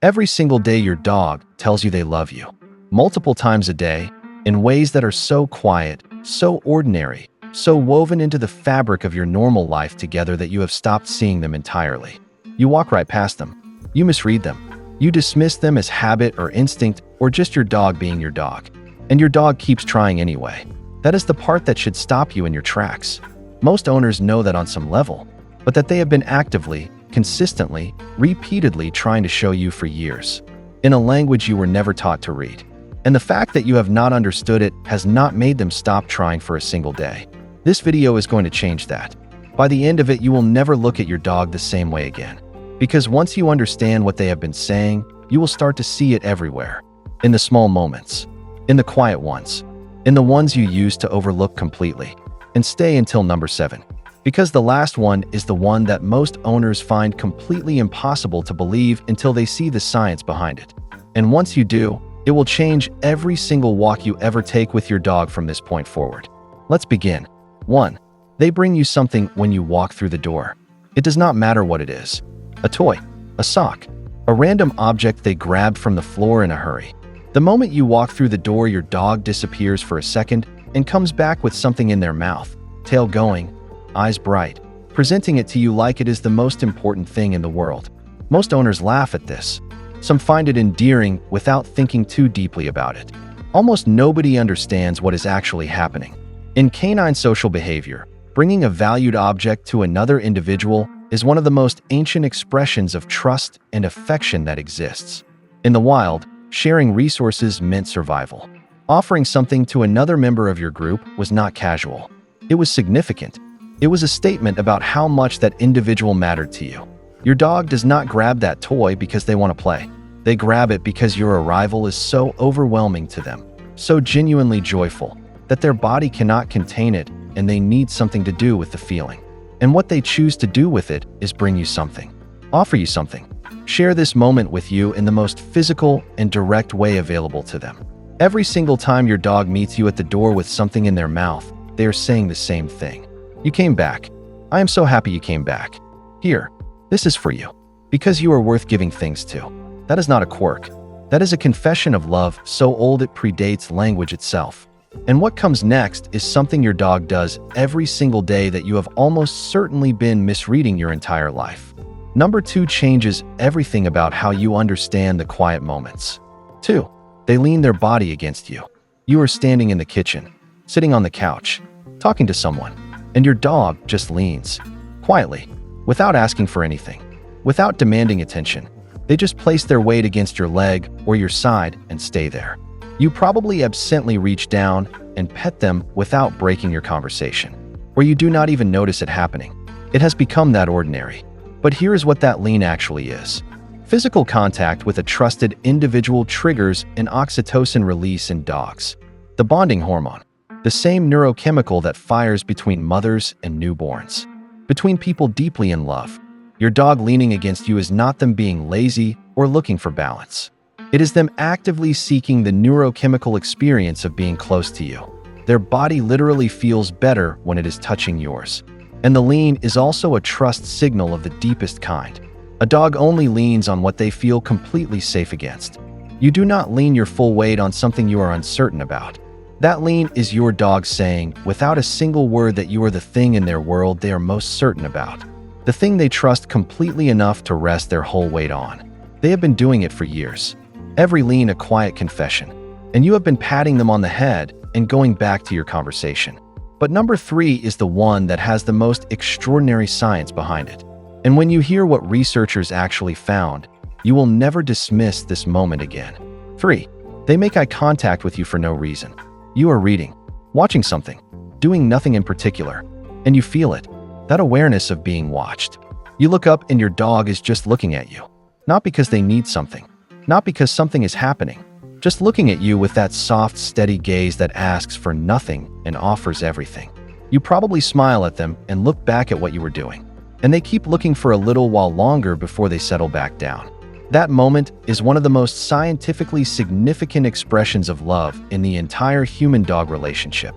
Every single day your dog tells you they love you, multiple times a day, in ways that are so quiet, so ordinary, so woven into the fabric of your normal life together that you have stopped seeing them entirely. You walk right past them. You misread them. You dismiss them as habit or instinct or just your dog being your dog. And your dog keeps trying anyway. That is the part that should stop you in your tracks. Most owners know that on some level, but that they have been actively, consistently, repeatedly trying to show you for years, in a language you were never taught to read. And the fact that you have not understood it has not made them stop trying for a single day. This video is going to change that. By the end of it, you will never look at your dog the same way again. Because once you understand what they have been saying, you will start to see it everywhere. In the small moments, in the quiet ones, in the ones you use to overlook completely. And stay until number 7. Because the last one is the one that most owners find completely impossible to believe until they see the science behind it. And once you do, it will change every single walk you ever take with your dog from this point forward. Let's begin. 1. They bring you something when you walk through the door. It does not matter what it is. A toy, a sock, a random object they grabbed from the floor in a hurry. The moment you walk through the door, your dog disappears for a second and comes back with something in their mouth, tail going, eyes bright, presenting it to you like it is the most important thing in the world. Most owners laugh at this. Some find it endearing without thinking too deeply about it. Almost nobody understands what is actually happening. In canine social behavior, bringing a valued object to another individual is one of the most ancient expressions of trust and affection that exists. In the wild, sharing resources meant survival. Offering something to another member of your group was not casual. It was significant. It was a statement about how much that individual mattered to you. Your dog does not grab that toy because they want to play. They grab it because your arrival is so overwhelming to them, so genuinely joyful, that their body cannot contain it and they need something to do with the feeling. And what they choose to do with it is bring you something, offer you something, share this moment with you in the most physical and direct way available to them. Every single time your dog meets you at the door with something in their mouth, they are saying the same thing. You came back. I am so happy you came back. Here, this is for you. Because you are worth giving things to. That is not a quirk. That is a confession of love so old it predates language itself. And what comes next is something your dog does every single day that you have almost certainly been misreading your entire life. Number 2 changes everything about how you understand the quiet moments. 2. They lean their body against you. You are standing in the kitchen, sitting on the couch, talking to someone, and your dog just leans, quietly, without asking for anything, without demanding attention. They just place their weight against your leg or your side and stay there. You probably absently reach down and pet them without breaking your conversation, or you do not even notice it happening. It has become that ordinary. But here is what that lean actually is. Physical contact with a trusted individual triggers an oxytocin release in dogs, the bonding hormone, the same neurochemical that fires between mothers and newborns, between people deeply in love. Your dog leaning against you is not them being lazy or looking for balance. It is them actively seeking the neurochemical experience of being close to you. Their body literally feels better when it is touching yours. And the lean is also a trust signal of the deepest kind. A dog only leans on what they feel completely safe against. You do not lean your full weight on something you are uncertain about. That lean is your dog saying, without a single word, that you are the thing in their world they are most certain about. The thing they trust completely enough to rest their whole weight on. They have been doing it for years. Every lean a quiet confession. And you have been patting them on the head and going back to your conversation. But number 3 is the one that has the most extraordinary science behind it. And when you hear what researchers actually found, you will never dismiss this moment again. 3. They make eye contact with you for no reason. You are reading, watching something, doing nothing in particular, and you feel it, that awareness of being watched. You look up and your dog is just looking at you. Not because they need something, not because something is happening, just looking at you with that soft, steady gaze that asks for nothing and offers everything. You probably smile at them and look back at what you were doing, and they keep looking for a little while longer before they settle back down. That moment is one of the most scientifically significant expressions of love in the entire human-dog relationship.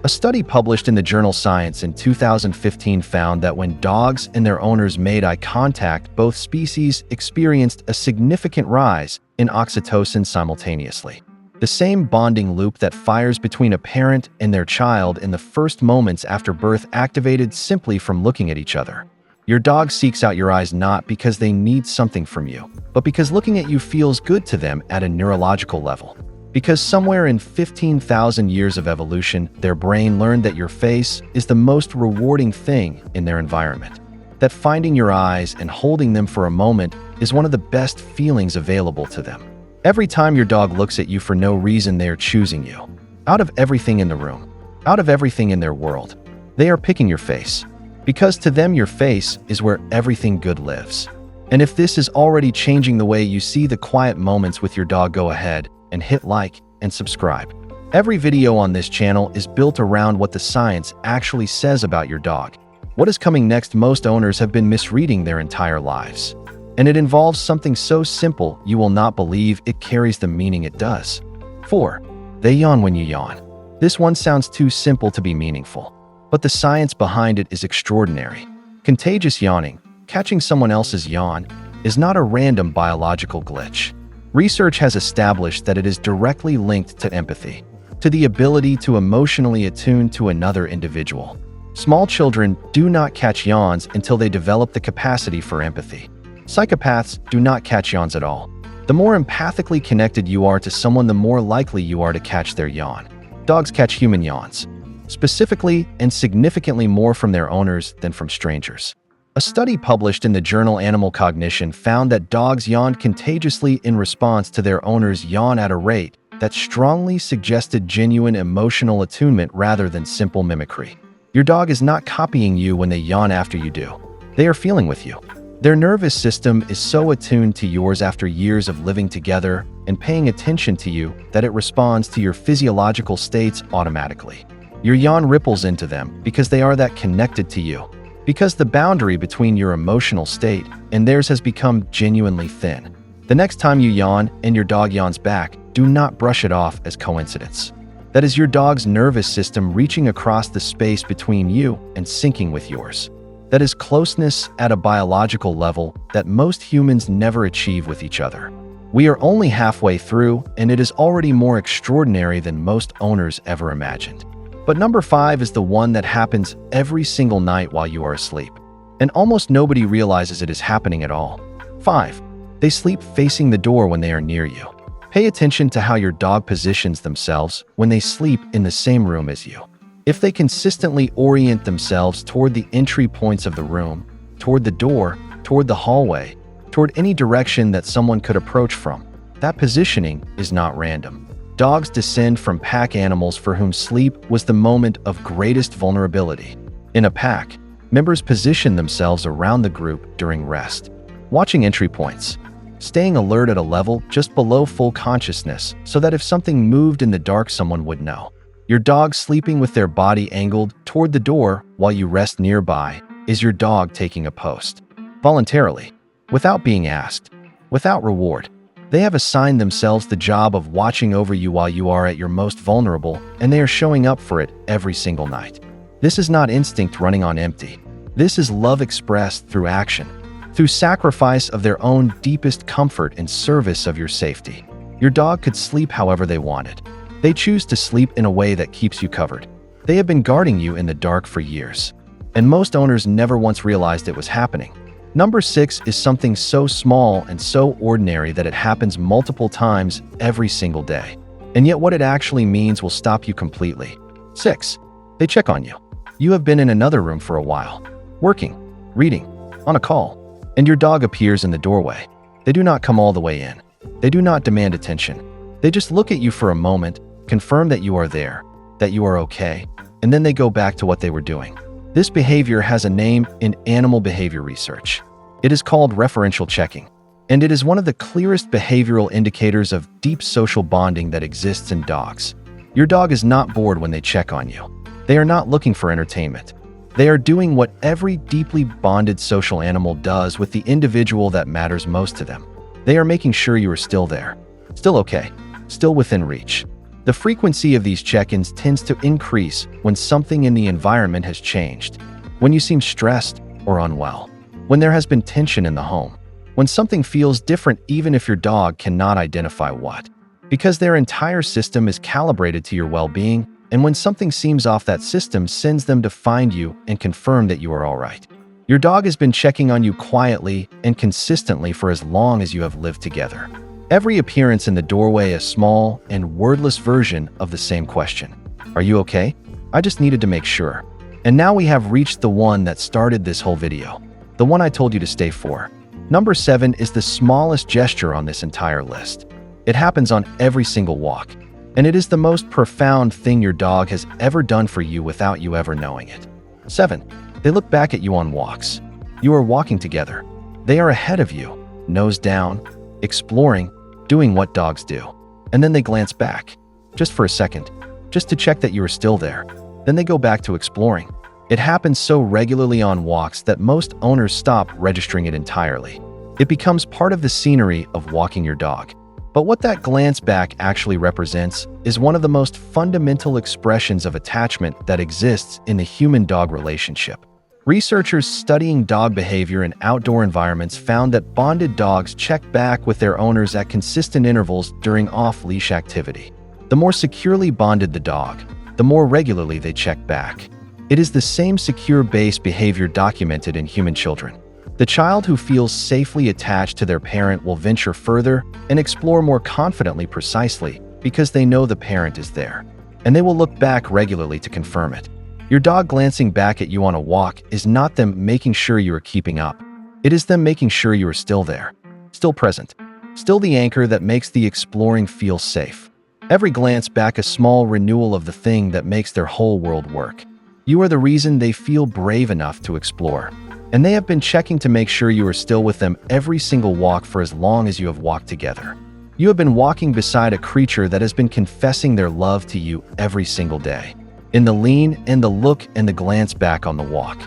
A study published in the journal Science in 2015 found that when dogs and their owners made eye contact, both species experienced a significant rise in oxytocin simultaneously. The same bonding loop that fires between a parent and their child in the first moments after birth activated simply from looking at each other. Your dog seeks out your eyes not because they need something from you, but because looking at you feels good to them at a neurological level. Because somewhere in 15,000 years of evolution, their brain learned that your face is the most rewarding thing in their environment. That finding your eyes and holding them for a moment is one of the best feelings available to them. Every time your dog looks at you for no reason, they are choosing you. Out of everything in the room, out of everything in their world, they are picking your face. Because to them, your face is where everything good lives. And if this is already changing the way you see the quiet moments with your dog, go ahead and hit like and subscribe. Every video on this channel is built around what the science actually says about your dog. What is coming next? Most owners have been misreading their entire lives. And it involves something so simple you will not believe it carries the meaning it does. 4. They yawn when you yawn. This one sounds too simple to be meaningful, but the science behind it is extraordinary. Contagious yawning, catching someone else's yawn, is not a random biological glitch. Research has established that it is directly linked to empathy, to the ability to emotionally attune to another individual. Small children do not catch yawns until they develop the capacity for empathy. Psychopaths do not catch yawns at all. The more empathically connected you are to someone, the more likely you are to catch their yawn. Dogs catch human yawns, specifically and significantly more from their owners than from strangers. A study published in the journal Animal Cognition found that dogs yawned contagiously in response to their owners' yawn at a rate that strongly suggested genuine emotional attunement rather than simple mimicry. Your dog is not copying you when they yawn after you do. They are feeling with you. Their nervous system is so attuned to yours after years of living together and paying attention to you that it responds to your physiological states automatically. Your yawn ripples into them because they are that connected to you. Because the boundary between your emotional state and theirs has become genuinely thin. The next time you yawn and your dog yawns back, do not brush it off as coincidence. That is your dog's nervous system reaching across the space between you and syncing with yours. That is closeness at a biological level that most humans never achieve with each other. We are only halfway through, and it is already more extraordinary than most owners ever imagined. But number 5 is the one that happens every single night while you are asleep, and almost nobody realizes it is happening at all. 5. They sleep facing the door when they are near you. Pay attention to how your dog positions themselves when they sleep in the same room as you. If they consistently orient themselves toward the entry points of the room, toward the door, toward the hallway, toward any direction that someone could approach from, that positioning is not random. Dogs descend from pack animals for whom sleep was the moment of greatest vulnerability. In a pack, members position themselves around the group during rest, watching entry points, staying alert at a level just below full consciousness so that if something moved in the dark, someone would know. Your dog sleeping with their body angled toward the door while you rest nearby is your dog taking a post. Voluntarily, without being asked, without reward. They have assigned themselves the job of watching over you while you are at your most vulnerable, and they are showing up for it every single night. This is not instinct running on empty. This is love expressed through action, through sacrifice of their own deepest comfort in service of your safety. Your dog could sleep however they wanted. They choose to sleep in a way that keeps you covered. They have been guarding you in the dark for years, and most owners never once realized it was happening. Number 6 is something so small and so ordinary that it happens multiple times every single day. And yet what it actually means will stop you completely. 6. They check on you. You have been in another room for a while, working, reading, on a call, and your dog appears in the doorway. They do not come all the way in. They do not demand attention. They just look at you for a moment, confirm that you are there, that you are okay, and then they go back to what they were doing. This behavior has a name in animal behavior research. It is called referential checking, and it is one of the clearest behavioral indicators of deep social bonding that exists in dogs. Your dog is not bored when they check on you. They are not looking for entertainment. They are doing what every deeply bonded social animal does with the individual that matters most to them. They are making sure you are still there, still okay, still within reach. The frequency of these check-ins tends to increase when something in the environment has changed, when you seem stressed or unwell, when there has been tension in the home, when something feels different even if your dog cannot identify what, because their entire system is calibrated to your well-being, and when something seems off, that system sends them to find you and confirm that you are all right. Your dog has been checking on you quietly and consistently for as long as you have lived together. Every appearance in the doorway a small and wordless version of the same question. Are you okay? I just needed to make sure. And now we have reached the one that started this whole video. The one I told you to stay for. Number 7 is the smallest gesture on this entire list. It happens on every single walk, and it is the most profound thing your dog has ever done for you without you ever knowing it. 7. They look back at you on walks. You are walking together. They are ahead of you, nose down, exploring, doing what dogs do. And then they glance back, just for a second, just to check that you are still there. Then they go back to exploring. It happens so regularly on walks that most owners stop registering it entirely. It becomes part of the scenery of walking your dog. But what that glance back actually represents is one of the most fundamental expressions of attachment that exists in the human-dog relationship. Researchers studying dog behavior in outdoor environments found that bonded dogs check back with their owners at consistent intervals during off-leash activity. The more securely bonded the dog, the more regularly they check back. It is the same secure base behavior documented in human children. The child who feels safely attached to their parent will venture further and explore more confidently precisely because they know the parent is there, and they will look back regularly to confirm it. Your dog glancing back at you on a walk is not them making sure you are keeping up. It is them making sure you are still there, still present, still the anchor that makes the exploring feel safe. Every glance back a small renewal of the thing that makes their whole world work. You are the reason they feel brave enough to explore. And they have been checking to make sure you are still with them every single walk for as long as you have walked together. You have been walking beside a creature that has been confessing their love to you every single day. In the lean and the look and the glance back on the walk.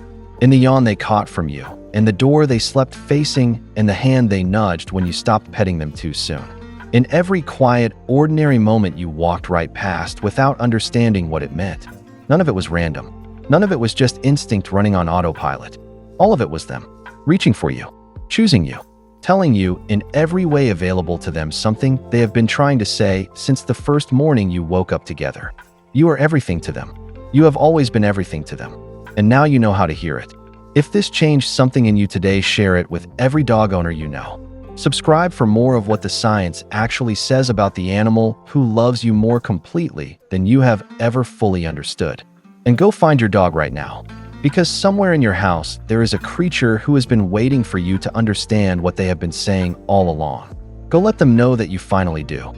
In the yawn they caught from you, in the door they slept facing, and the hand they nudged when you stopped petting them too soon. In every quiet, ordinary moment you walked right past without understanding what it meant. None of it was random. None of it was just instinct running on autopilot. All of it was them, reaching for you, choosing you, telling you in every way available to them something they have been trying to say since the first morning you woke up together. You are everything to them. You have always been everything to them. And now you know how to hear it. If this changed something in you today, share it with every dog owner you know. Subscribe for more of what the science actually says about the animal who loves you more completely than you have ever fully understood. And go find your dog right now. Because somewhere in your house, there is a creature who has been waiting for you to understand what they have been saying all along. Go let them know that you finally do.